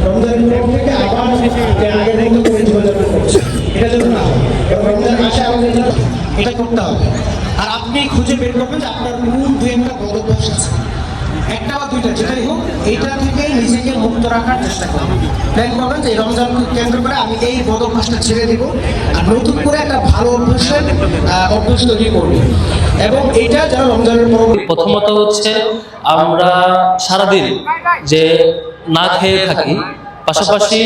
রমজানের পর থেকে আবার আগের মতো করে জীবনযাপন করছে, এটা যেন না হয়। এবং রমজান মাসে আমাদের জন্য এটা করতে হবে। আর আপনি খুঁজে বের করবেন যে আপনার কোন দুই একটা বদভ্যাস আছে, একটা বা দুইটা যেটাই হোক, এইটা থেকে নিজেকে মুক্ত রাখার চেষ্টা করবেন। প্ল্যান করবেন যে রমজানকে কেন্দ্র করে আমি এই বদভ্যাসটা ছেড়ে দিব আর নতুন করে একটা ভালো অভ্যাস তৈরি করবো। এবং এইটা যেন রমজানের পরবর্তী প্রথমত হচ্ছে আমরা সারাদিন যে না খেয়ে থাকি, পাশাপাশি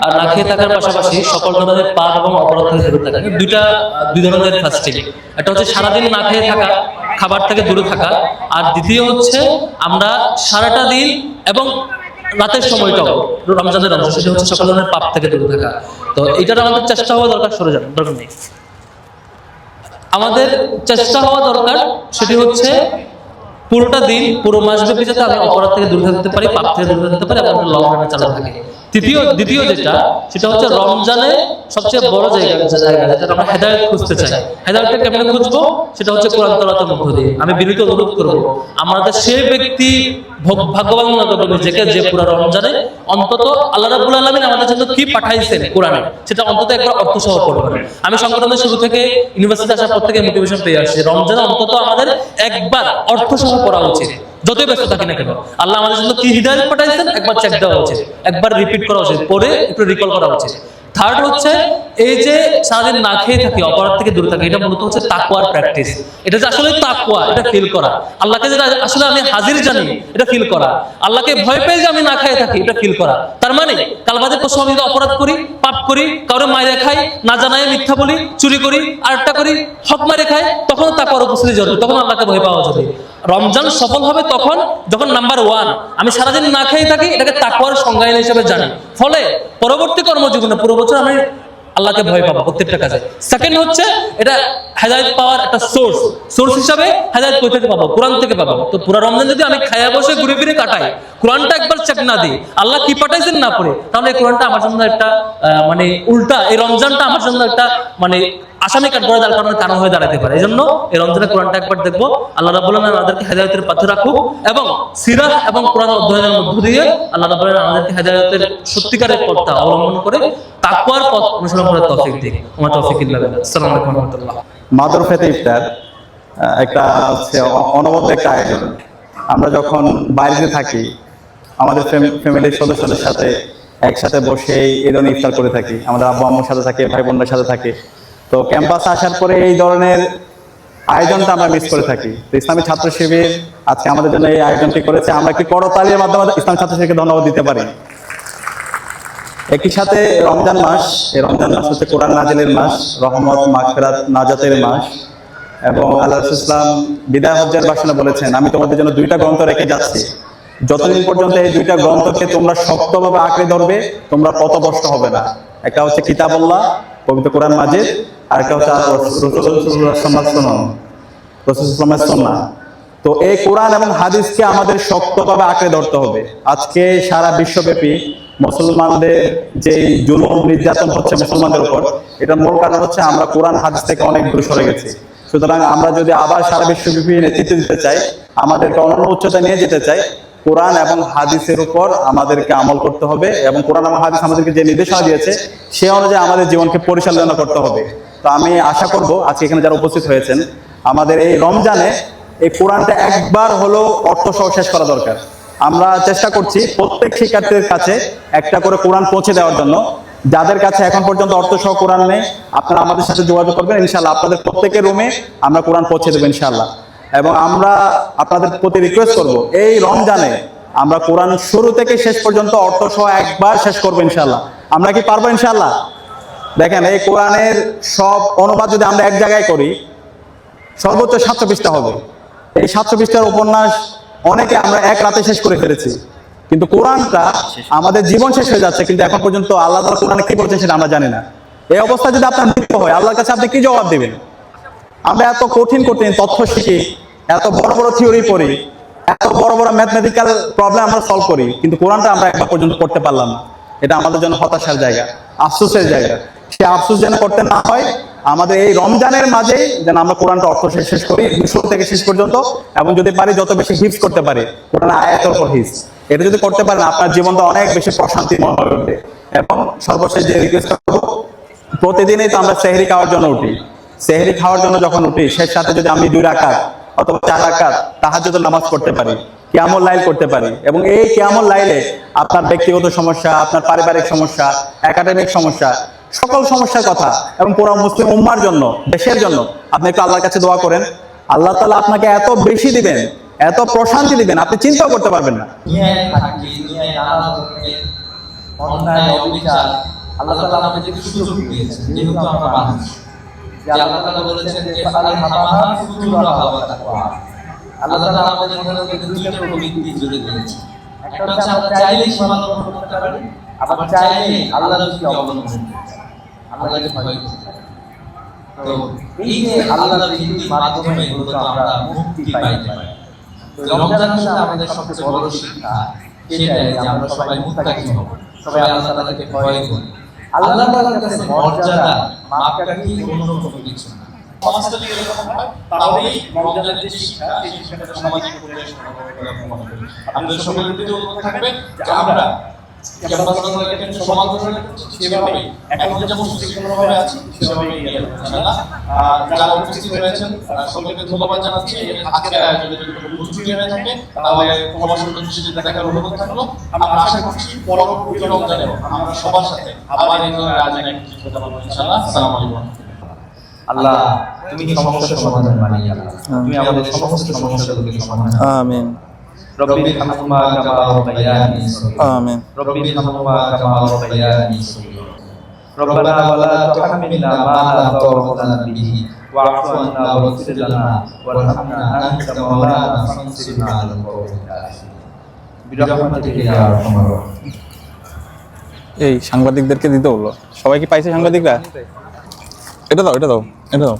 আর না খেয়ে থাকার পাশাপাশি সকল ধরনের পাপ এবং অপরাধ থেকে দূরে থাকা, দুই ধরনের ফাস্টিং। একটা হচ্ছে সারাদিন না খেয়ে থাকা, খাবার থেকে দূরে থাকা, আর দ্বিতীয় হচ্ছে আমরা সারাটা দিন এবং রাতের সময়টাও রমজানের অংশ, সেটা হচ্ছে সকল ধরনের পাপ থেকে দূরে থাকা। তো এটার আমাদের চেষ্টা হওয়া দরকার, সরে যান দরকার নেই। আমাদের চেষ্টা হওয়া দরকার সেটি হচ্ছে পুরোটা দিন, পুরো মাসব্যাপী যাতে আমি অপরাধ থেকে দূরে থাকতে পারি, পাপ থেকে দূরে থাকতে পারি, এবং লং রানে চালু থাকে। দ্বিতীয় যেটা, সেটা হচ্ছে রমজানে সবচেয়ে বড় জায়গা যেটা আমরা হেদায়েত খুঁজতে চাই। হেদায়েতটা কেমন খুঁজবো? সেটা হচ্ছে কোরআন তেলাওয়াতের মধ্য দিয়ে। আমি বিনীত অনুরোধ করবো, আমাদের সেই ব্যক্তি ভাগ্যবান মনে করবে নিজেকে যে পুরো রমজানে অন্তত আল্লাহ রাব্বুল আলামিন আমাদের জন্য কি পাঠাইছেন কোরআনে, সেটা অন্তত একবার অর্থ সহ পড়বেন। আমি সংগঠনের শুরু থেকে ইউনিভার্সিটি আসার পর থেকে মোটিভেশন পেয়ে আসছি, রমজানে অন্তত আমাদের একবার অর্থ সহ পড়া উচিত। যতই ব্যস্ত থাকি না কেন, আল্লাহ আমাদের জন্য কি হিদায়াত পাঠাইছেন একবার চেক দেওয়া উচিত, একবার রিপিট করা উচিত, পরে একটু রিকল করা উচিত। থার্ড হচ্ছে এই যে সারাদিন না খেয়ে থাকি, অপরাধ থেকে দূরে থাকি, এটা মূলত হচ্ছে তাকওয়ার প্র্যাকটিস। এটা যে আসলে তাকওয়া, এটা ফিল করা, আল্লাহকে যেটা আসলে আমি হাজির জানি এটা ফিল করা, আল্লাহকে ভয় পেয়ে যে আমি না খেয়ে থাকি এটা ফিল করা। তার মানে কালবাদের পর আমি অপরাধ করি, পাপ করি, কারো মায়ের খাই, না জানায় মিথ্যা বলি, চুরি করি, আরেকটা করি, হক মারে খাই, তখন তাকওয়ার উপস্থিতি জরুরি, তখন আল্লাহকে ভয় পাওয়া জরুরি। রমজান সফল হবে তখন যখন নাম্বার 1 আমি সারাদিন না খেয়ে থাকি, এটাকে তাকওয়ার সংজ্ঞায়ন হিসেবে জানি, ফলে পরবর্তী কর্মজীবনে পুরো বছর আমি আল্লাহকে ভয় পাবো প্রত্যেকটা কাজে। সেকেন্ড হচ্ছে এটা হেদায়েত পাওয়ার একটা সোর্স হিসাবে হেদায়েত কই থেকে পাবো? কোরআন থেকে পাবো। তো পুরো রমজান যদি আমি খায়া বসে ঘুরে ফিরে কাটাই, কোরআনটা একবার চেক না দিই, আল্লাহ কি পাঠাইছেন না পড়ে, তাহলে এই কোরআনটা আমার জন্য একটা মানে উল্টা, এই রমজানটা আমার জন্য একটা মানে আসামি কাঠ করে দেওয়ার কারণ হয়ে দাঁড়াতে পারে। এই জন্য এই রমজানে কোরআনটা একবার দেখবো। আল্লাহ রাব্বুল আলামিন আমাদেরকে হেদায়েতের পথে রাখুক, এবং সিরাহ এবং কোরআন অধ্যয়নের মধ্য দিয়ে আল্লাহ রাব্বুল আলামিন আমাদেরকে হেদায়েতের সত্যিকারের পথটা অবলম্বন করে তাকওয়ার পথ অনুসরণ করার তৌফিক দিক। ওয়া তৌফিক ইল্লা বিল্লাহ। আসসালামু আলাইকুম ওয়া রাহমাতুল্লাহ। মাদরফেতে ইফতার একটা অনবদ্য একটা আয়োজন। আমরা যখন বাইরে থাকি, আমাদের ফ্যামিলির সদস্যদের সাথে একসাথে বসে এই ধরনের ইফতার করে থাকি, আমাদের আব্বু আম্মুর সাথে থাকে, ভাই বোনদের সাথে থাকে। তো ক্যাম্পাসে আসার পরে এই ধরনের আয়োজনটা আমরা মিস করে থাকি। তো ইসলামী ছাত্র শিবির আজকে আমাদের জন্য এই আয়োজনটি করেছে, আমরা একটি করতালির মাধ্যমে ইসলামী ছাত্র শিবিরকে ধন্যবাদ দিতে পারি। একই সাথে রমজান মাস, এই রমজান মাস হচ্ছে কোরআন নাজিলের মাস, রহমত, মাগফিরাত, নাজাতের মাস। এবং আল্লাহ রাসূল ইসলাম বিদায় হজ্জের ভাষণে বলেছেন, আমি তোমাদের জন্য 2টা গ্রন্থ রেখে যাচ্ছি, যতদিন পর্যন্ত এই 2টা গ্রন্থকে তোমরা শক্তভাবে আঁকড়ে ধরবে তোমরা পথভ্রষ্ট হবে না। একটা হচ্ছে কিতাবুল্লাহ, পবিত্র কোরআন মাজিদ, আর একটা হচ্ছে রাসূলুল্লাহর সুন্নাহ। তো এই কোরআন এবং হাদিসকে আমাদের শক্তভাবে আঁকড়ে ধরতে হবে। আজকে সারা বিশ্বব্যাপী মুসলমানদের যে জুলুম নির্যাতন হচ্ছে মুসলমানদের উপর, এটার মূল কারণ হচ্ছে আমরা কোরআন হাদিস থেকে অনেক দূরে সরে গেছি। সুতরাং আমরা যদি আবার সারা বিশ্বব্যাপী নেতৃত্ব দিতে চাই, আমাদেরকে অনন্য উচ্চতায় নিয়ে যেতে চাই, কোরআন এবং হাদিসের উপর আমাদেরকে আমল করতে হবে, এবং কোরআন এবং হাদিস আমাদেরকে যে নির্দেশনা দিয়েছে সে অনুযায়ী আমাদের জীবনকে পরিচালনা করতে হবে। তো আমি আশা করব আজকে এখানে যারা উপস্থিত হয়েছেন, আমাদের এই রমজানে এই কোরআনটা একবার হলো অর্থ সহ শেষ করা দরকার। আমরা চেষ্টা করছি প্রত্যেক শিক্ষার্থীর কাছে একটা করে কোরআন পৌঁছে দেওয়ার জন্য। যাদের কাছে এখন পর্যন্ত অর্থ সহ কোরআন নেই, আপনারা আমাদের সাথে যোগাযোগ করবেন, ইনশাআল্লাহ আপনাদের প্রত্যেকের রুমে আমরা কোরআন পৌঁছে দেবো ইনশাআল্লাহ। এবং আমরা আপনাদের প্রতি রিকোয়েস্ট করব, এই রমজানে আমরা কোরআন শুরু থেকে শেষ পর্যন্ত অর্থ সহ একবার শেষ করবো ইনশাআল্লাহ। আমরা কি পারবো ইনশাআল্লাহ? দেখেন, এই কোরআনের সব অনুবাদ যদি আমরা এক জায়গায় করি, সর্বোচ্চ 700 পৃষ্ঠা হবে। এই 700 পৃষ্ঠার উপন্যাস অনেকে আমরা এক রাতে শেষ করে ফেলেছি, কিন্তু কোরআনটা আমাদের জীবন শেষ হয়ে যাচ্ছে, কিন্তু এখন পর্যন্ত আল্লাহ তাআলা কোরআনে কি বলছেন সেটা আমরা জানি না। এই অবস্থা যদি আপনার মৃত্যু হয়, আল্লাহর কাছে আপনি কি জবাব দিবেন? আমরা এত কঠিন তথ্য শিখি, এত বড় বড় থিওরি পড়ি, এত বড় বড় ম্যাথমেটিক্যাল প্রবলেম আমরা সলভ করি, কিন্তু কোরআনটা আমরা একবার পর্যন্ত পড়তে পারলাম না। এটা আমাদের জন্য হতাশার জায়গা, আফসোসের জায়গা। সে আফসোস যেন করতে না হয়, আমাদের এই রমজানের মাঝেই যেন আমরা কোরআনটা অর্থ শেষ করি শুরু থেকে শেষ পর্যন্ত, এবং যদি পারি যত বেশি হিফজ করতে পারি কোরআন আয়াতের উপর হিফজ। এটা যদি করতে পারেন আপনার জীবনটা অনেক বেশি প্রশান্তিময় হয়ে উঠবে। এবং সর্বশেষ যে রিকোয়েস্ট করবো, প্রতিদিনই তো আমরা সেহরি খাওয়ার জন্য উঠি। সেহরি খাওয়ার জন্য যখন উঠি, সেই সাথে যদি আমি 2 রাকাত অথবা 4 রাকাত তাহাজ্জুদের নামাজ পড়তে পারি, কিয়ামুল লাইল করতে পারি, এবং এই কিয়ামুল লাইলে আপনার ব্যক্তিগত সমস্যা, আপনার পারিবারিক সমস্যা, একাডেমিক সমস্যা, সকল সমস্যার কথা এবং পুরো মুসলিম উম্মার জন্য, দেশের জন্য আপনি একটু আল্লাহর কাছে দোয়া করেন। আল্লাহ তাআলা আপনাকে এত বেশি দিবেন, এত প্রশান্তি দিবেন, আপনি চিন্তাও করতে পারবেন না। অন্যায় অবিচার আল্লাহ তাআলা আমাদেরকে সুযোগ দিয়েছেন, যেহেতু আমরা মানুষ। যে আল্লাহ তাআলা বলেছেন যে ফালহামাহা ফুজুরাহা ওয়া তাকওয়া। আল্লাহ তাআলা আমাদের মধ্যে দুইটা প্রবৃত্তি জুড়ে দিয়েছেন। একটা হচ্ছে আমরা চাইলেই সীমা লঙ্ঘন করতে পারি, আবার চাইলেই আল্লাহর বিধি অবলম্বন করতে পারি, আল্লাহকে ভয় করতে পারি। তো এই যে আল্লাহর বিধির মাধ্যমে মূলত আমরা মুক্তি পাইতে পারি। তো রমজান মাসে আমাদের সবচেয়ে বড় শিক্ষা সেটাই যে আমরা সবাই মুত্তাকি হব, সবাই আল্লাহ তাআলাকে ভয় করি। আল্লাহ তাআলার কাছে মর্যাদা মাপকাঠি অন্য কোনো কিছু না। সমাজটা যদি এরকম হয় তাহলেই রমজানের যে শিক্ষা, সেই শিক্ষাটা সামাজিক পরিবেশ আমাদের সকলের প্রতি অনুরোধ থাকবে যে আমরা সেভাবেই এখন যেমন সুশৃঙ্খলভাবে আছি সেভাবেই ইনশাআল্লাহ। যারা উপস্থিত হয়েছেন সকলকে ধন্যবাদ জানাচ্ছি। আজকের আয়োজনে যদি কোনো ত্রুটি হয়ে থাকে তাহলে ক্ষমাসুন্দর দৃষ্টিতে দেখার অনুরোধ থাকলো। আমরা আশা করছি পরবর্তী রমজানেও আমরা সবার সাথে আবার এই ধরনের আয়োজনে একত্রিত হতে পারবো ইনশাআল্লাহ। আসসালামু আলাইকুম। আল্লাহ তুমি সমস্যা সমাধান মালিক, আল্লাহ তুমি আমাদের সমস্ত সমস্যাগুলোকে সমাধান করো। আমিন রব্বির হামহুমা কামা রাব্বায়ানি সগীরা। আমিন রব্বির হামহুমা কামা রাব্বায়ানি সগীরা। রব্বানা ওয়ালা তুহাম্মিলনা মা লা তাকাতা লানা বিহি ওয়া'ফু আন্না ওয়াগফির লানা ওয়ারহামনা আনতা মাওলানা ফানসুরনা আলাল কওমিল কাফিরিন বিরহমাতিকা ইয়া আরহামার রাহিমিন। এই সাংবাদিকদেরকে দিতে হলো, সবাই কি পাইছে সাংবাদিকরা? এটা দাও, এটা দাও, এটা দাও।